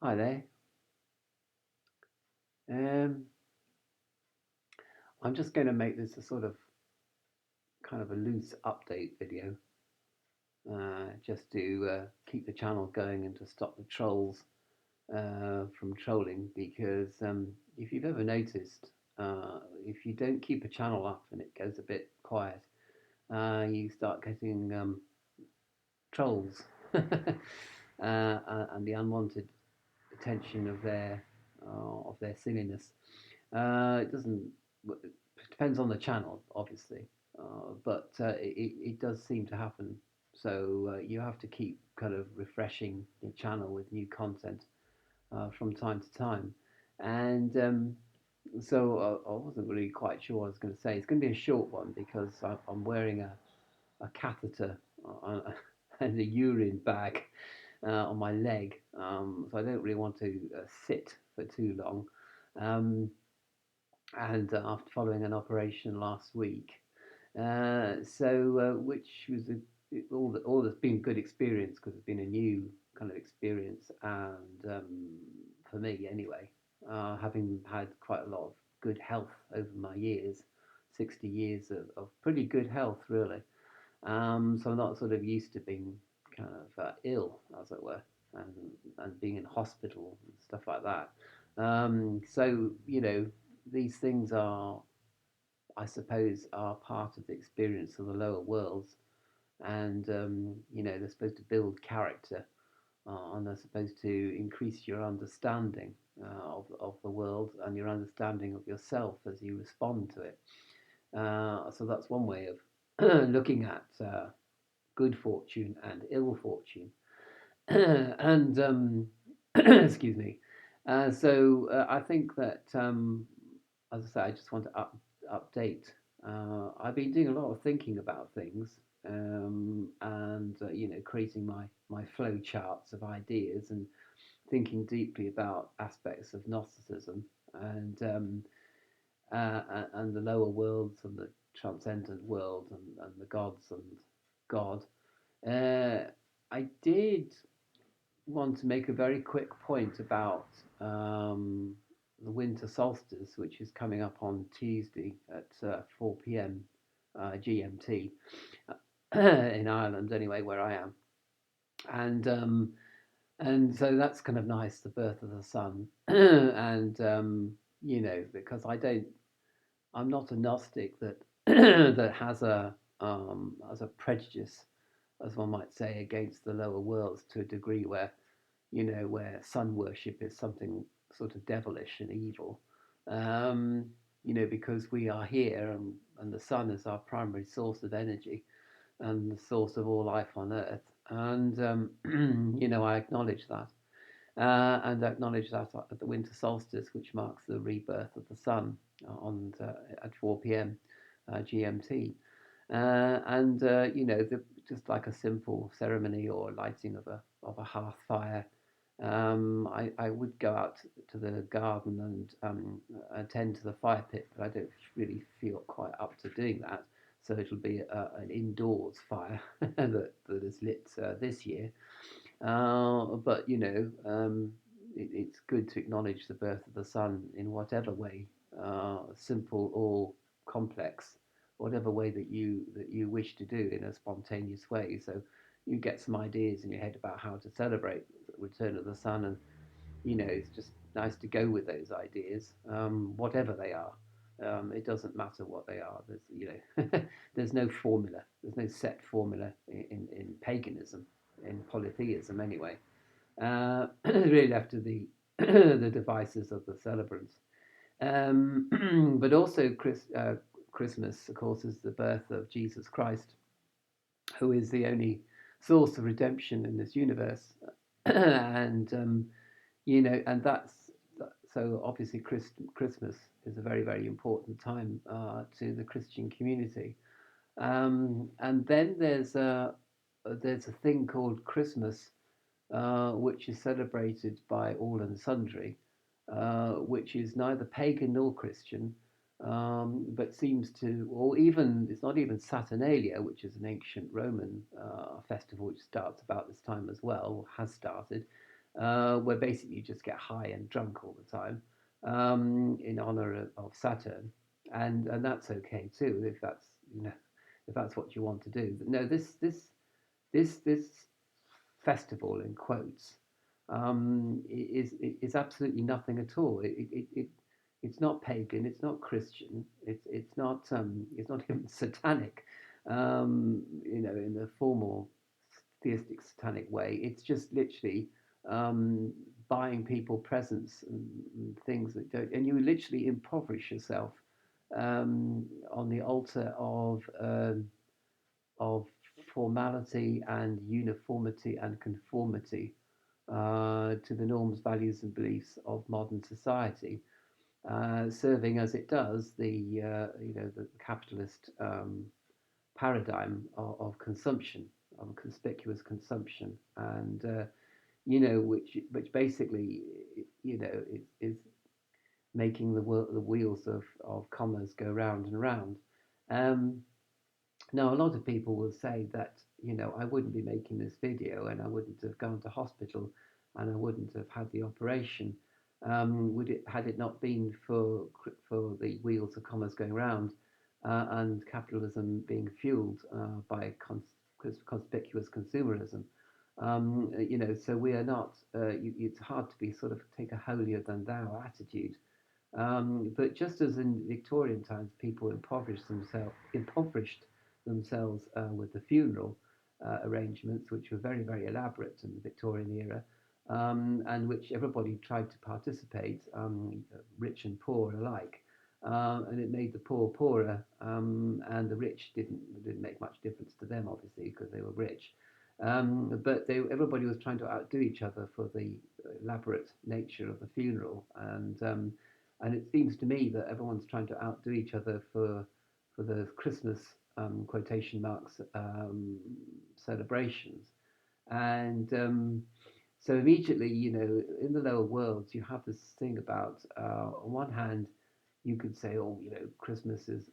Hi there. Um, I'm just going to make this a sort of kind of a loose update video, just to keep the channel going and to stop the trolls from trolling. Because if you've ever noticed, if you don't keep a channel up and it goes a bit quiet, you start getting trolls and the unwanted attention of their silliness. It doesn't. It depends on the channel, obviously, but it does seem to happen. So you have to keep kind of refreshing your channel with new content from time to time. And so I wasn't really quite sure what I was going to say. It's going to be a short one because I'm wearing a catheter and a urine bag on my leg, so I don't really want to sit for too long. Um, and after following an operation last week, which was all that's been good experience because it's been a new kind of experience, and for me anyway, having had quite a lot of good health over my years, 60 years of pretty good health really. So I'm not sort of used to being kind of ill, as it were, and being in hospital and stuff like that. So these things are, I suppose, are part of the experience of the lower worlds, and they're supposed to build character, and they're supposed to increase your understanding of the world and your understanding of yourself as you respond to it. So that's one way of looking at good fortune and ill fortune. and excuse me. I think that, as I say, I just want to update. I've been doing a lot of thinking about things, and creating my flow charts of ideas and thinking deeply about aspects of Gnosticism and the lower worlds and the transcendent world and the gods and God. Uh, I did want to make a very quick point about the winter solstice, which is coming up on Tuesday at 4 p.m. GMT in Ireland, anyway, where I am, and so that's kind of nice, the birth of the sun, and because I'm not a Gnostic that that has a prejudice, as one might say, against the lower worlds to a degree where where sun worship is something sort of devilish and evil. Um, because we are here, and the sun is our primary source of energy and the source of all life on Earth. And I acknowledge that, and acknowledge that at the winter solstice, which marks the rebirth of the sun on at 4 p.m. GMT. Just like a simple ceremony or lighting of a hearth fire, I would go out to the garden and attend to the fire pit, but I don't really feel quite up to doing that. So it'll be an indoors fire that is lit this year. But it's good to acknowledge the birth of the sun in whatever way, simple or complex, whatever way that you wish to do in a spontaneous way. So you get some ideas in your head about how to celebrate the return of the sun, and it's just nice to go with those ideas, whatever they are. It doesn't matter what they are. There's no formula. There's no set formula in paganism, in polytheism anyway. Really left to the the devices of the celebrants. But also Christmas, of course, is the birth of Jesus Christ, who is the only source of redemption in this universe. and and that's so obviously Christmas is a very, very important time to the Christian community. And then there's a thing called Christmas, which is celebrated by all and sundry, which is neither pagan nor Christian, but seems to, or even, it's not even Saturnalia, which is an ancient Roman festival which starts about this time as well, has started. where basically you just get high and drunk all the time in honor of Saturn, and that's okay too if that's if that's what you want to do. But no, this festival in quotes is absolutely nothing at all. It's not pagan. It's not Christian. It's not even satanic. In the formal theistic satanic way. It's just literally um, buying people presents and things that don't, and you literally impoverish yourself on the altar of formality and uniformity and conformity to the norms, values, and beliefs of modern society, serving as it does the capitalist paradigm of consumption, of conspicuous consumption, and which basically is making the wheels of commerce go round and round. Um, Now, a lot of people will say that, I wouldn't be making this video and I wouldn't have gone to hospital and I wouldn't have had the operation. Would it had it not been for the wheels of commerce going round and capitalism being fueled by conspicuous consumerism? So we are not. It's hard to be sort of take a holier than thou attitude, but just as in Victorian times, people impoverished themselves with the funeral arrangements, which were very, very elaborate in the Victorian era, and which everybody tried to participate, rich and poor alike. And it made the poor poorer, and the rich didn't make much difference to them, obviously, because they were rich. But everybody was trying to outdo each other for the elaborate nature of the funeral, and it seems to me that everyone's trying to outdo each other for the Christmas quotation marks celebrations. And so immediately, in the lower worlds, you have this thing about on one hand, you could say, oh, Christmas is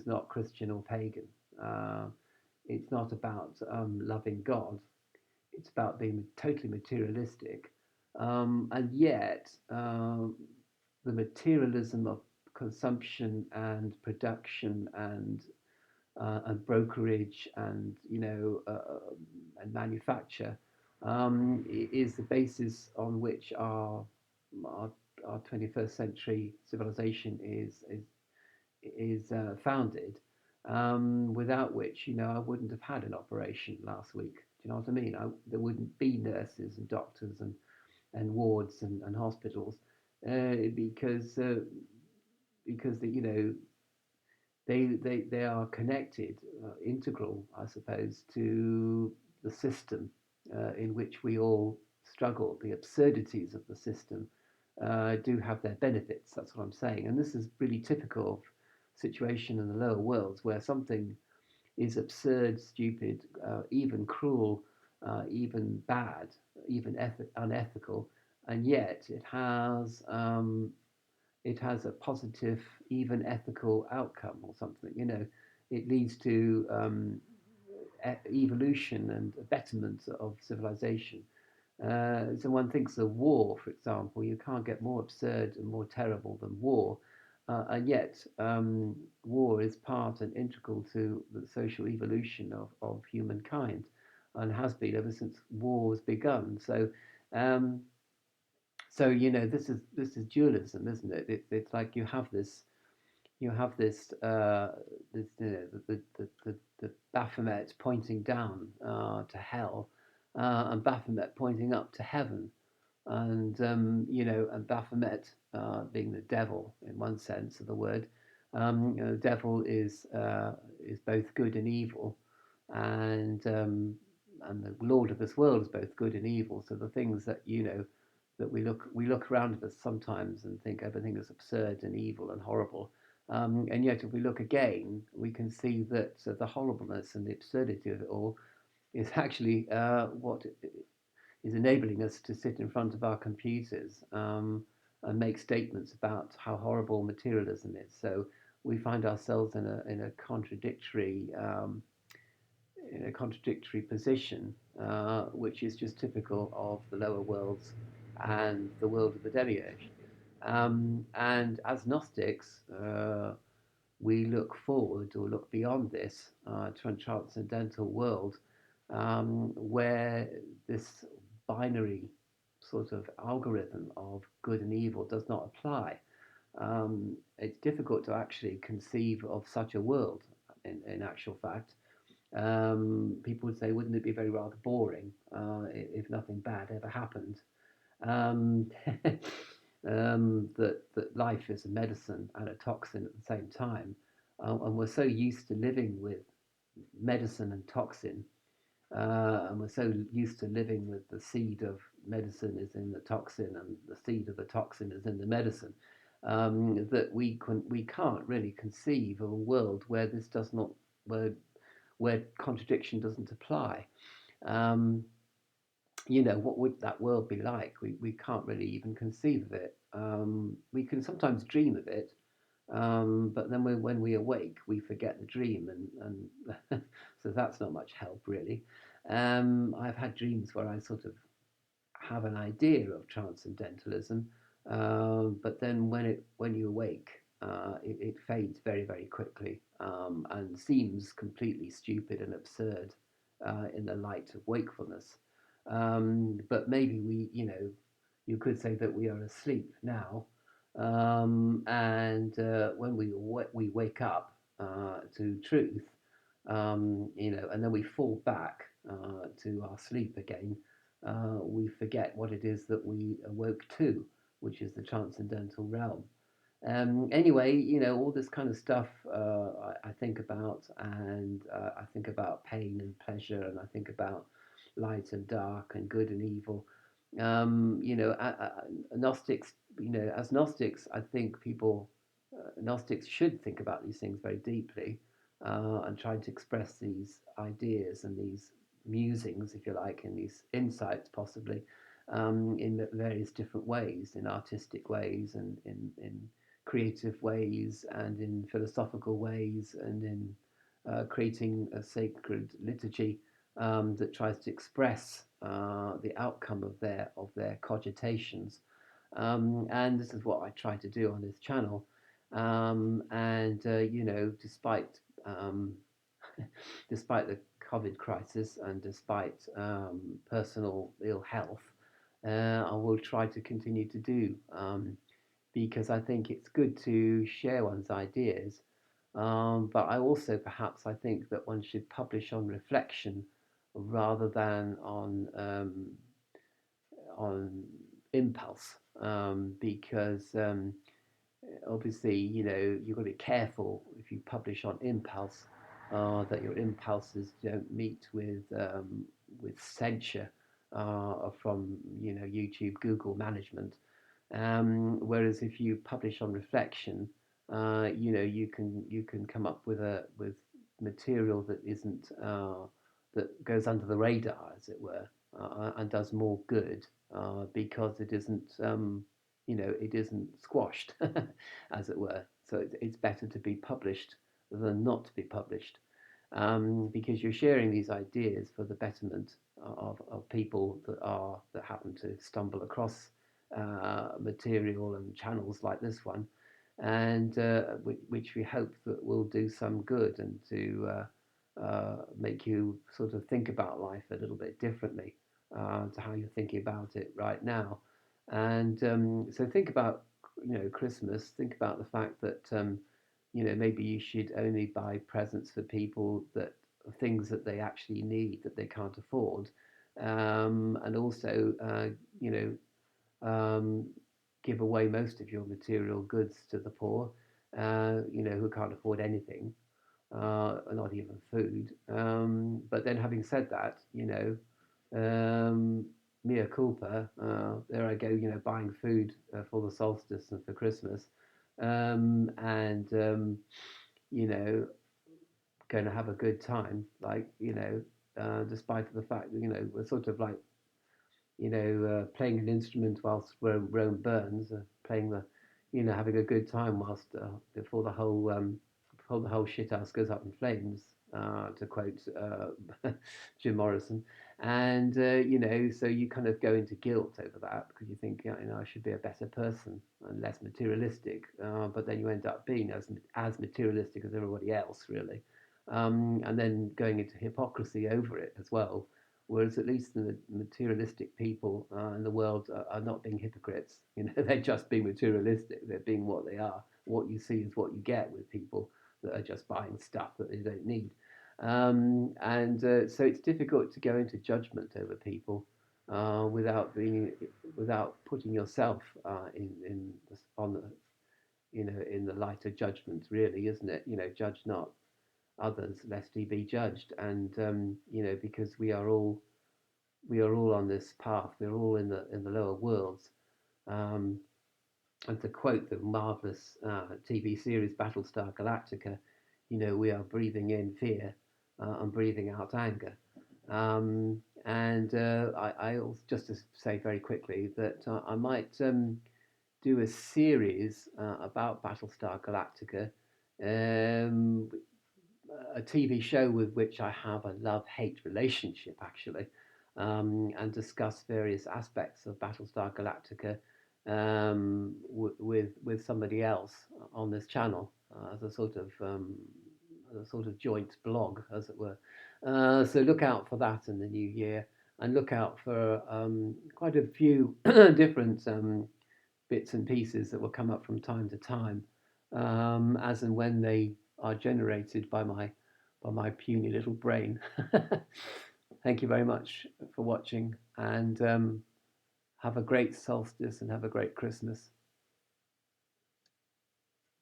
not Christian or pagan. It's not about loving God. It's about being totally materialistic, and yet the materialism of consumption and production and brokerage and manufacture is the basis on which our, our 21st century civilization is founded. Without which, I wouldn't have had an operation last week. Do you know what I mean? There wouldn't be nurses and doctors and wards and hospitals because they are connected, integral, I suppose, to the system in which we all struggle. The absurdities of the system do have their benefits. That's what I'm saying, and this is really typical of situation in the lower worlds where something is absurd, stupid, even cruel, even bad, even unethical, and yet it has a positive, even ethical outcome or something. It leads to evolution and a betterment of civilization. So one thinks of war, for example. You can't get more absurd and more terrible than war. And yet, war is part and integral to the social evolution of humankind and has been ever since war was begun. Um, this is dualism, isn't it? It's like you have this the Baphomet pointing down to hell, and Baphomet pointing up to heaven, and Baphomet being the devil in one sense of the word. The devil is both good and evil, and the Lord of this world is both good and evil. So the things that we look around at us sometimes and think everything is absurd and evil and horrible. And yet, if we look again, we can see that the horribleness and the absurdity of it all is actually what is enabling us to sit in front of our computers and make statements about how horrible materialism is. So we find ourselves in a contradictory position, which is just typical of the lower worlds and the world of the demiurge. And as Gnostics, we look forward or look beyond this to a transcendental world where this binary sort of algorithm of good and evil does not apply. It's difficult to actually conceive of such a world in actual fact. People would say, wouldn't it be very rather boring if nothing bad ever happened? Um, that life is a medicine and a toxin at the same time. And we're so used to living with medicine and toxin, and we're so used to living with the seed of medicine is in the toxin and the seed of the toxin is in the medicine, that we can't really conceive of a world where this does not where contradiction doesn't apply. Um, what would that world be like? We can't really even conceive of it. We can sometimes dream of it, but then when we awake, we forget the dream, and so that's not much help, really. I've had dreams where I sort of have an idea of transcendentalism, but then when you awake, it fades very very quickly and seems completely stupid and absurd in the light of wakefulness. But maybe you could say that we are asleep now, and when we wake up to truth, and then we fall back to our sleep again, we forget what it is that we awoke to, which is the transcendental realm. Anyway, all this kind of stuff I think about, and I think about pain and pleasure, and I think about light and dark and good and evil. Gnostics, as Gnostics, I think Gnostics should think about these things very deeply and try to express these ideas and these musings, if you like, and these insights possibly in various different ways, in artistic ways and in creative ways and in philosophical ways and in creating a sacred liturgy that tries to express the outcome of their cogitations. And this is what I try to do on this channel. And despite despite the COVID crisis and despite personal ill health, I will try to continue to do because I think it's good to share one's ideas. But I also perhaps I think that one should publish on reflection rather than on impulse, because obviously, you've got to be careful if you publish on impulse that your impulses don't meet with censure from YouTube, Google management. Whereas if you publish on reflection, you can come up with material that isn't that goes under the radar, as it were, and does more good because it isn't squashed, as it were. So it's better to be published than not to be published, because you're sharing these ideas for the betterment of people that happen to stumble across material and channels like this one, and which we hope that will do some good and to make you sort of think about life a little bit differently to how you're thinking about it right now. And so think about Christmas. Think about the fact that maybe you should only buy presents for people that things that they actually need that they can't afford, and also um, give away most of your material goods to the poor, who can't afford anything, not even food. But then, having said that, mea culpa. There I go, buying food for the solstice and for Christmas, and you know, going to have a good time. Like despite the fact that we're sort of like playing an instrument whilst Rome burns, playing having a good time whilst before the whole shit house goes up in flames, to quote Jim Morrison. And so you kind of go into guilt over that because you think, I should be a better person and less materialistic. But then you end up being as materialistic as everybody else, really. And then going into hypocrisy over it as well. Whereas at least the materialistic people in the world are not being hypocrites. They're just being materialistic. They're being what they are. What you see is what you get with people that are just buying stuff that they don't need. And so it's difficult to go into judgment over people without putting yourself in the light of judgment, really, isn't it? Judge not others lest he be judged. And because we are all on this path, we're all in the lower worlds. um, and to quote the marvelous TV series Battlestar Galactica, we are breathing in fear and breathing out anger. And I also, just to say very quickly that I might do a series about Battlestar Galactica, um, a TV show with which I have a love-hate relationship, actually, and discuss various aspects of Battlestar Galactica with somebody else on this channel as a sort of joint blog, as it were. So look out for that in the new year, and look out for quite a few different bits and pieces that will come up from time to time, as and when they are generated by my puny little brain. Thank you very much for watching, and have a great solstice and have a great Christmas.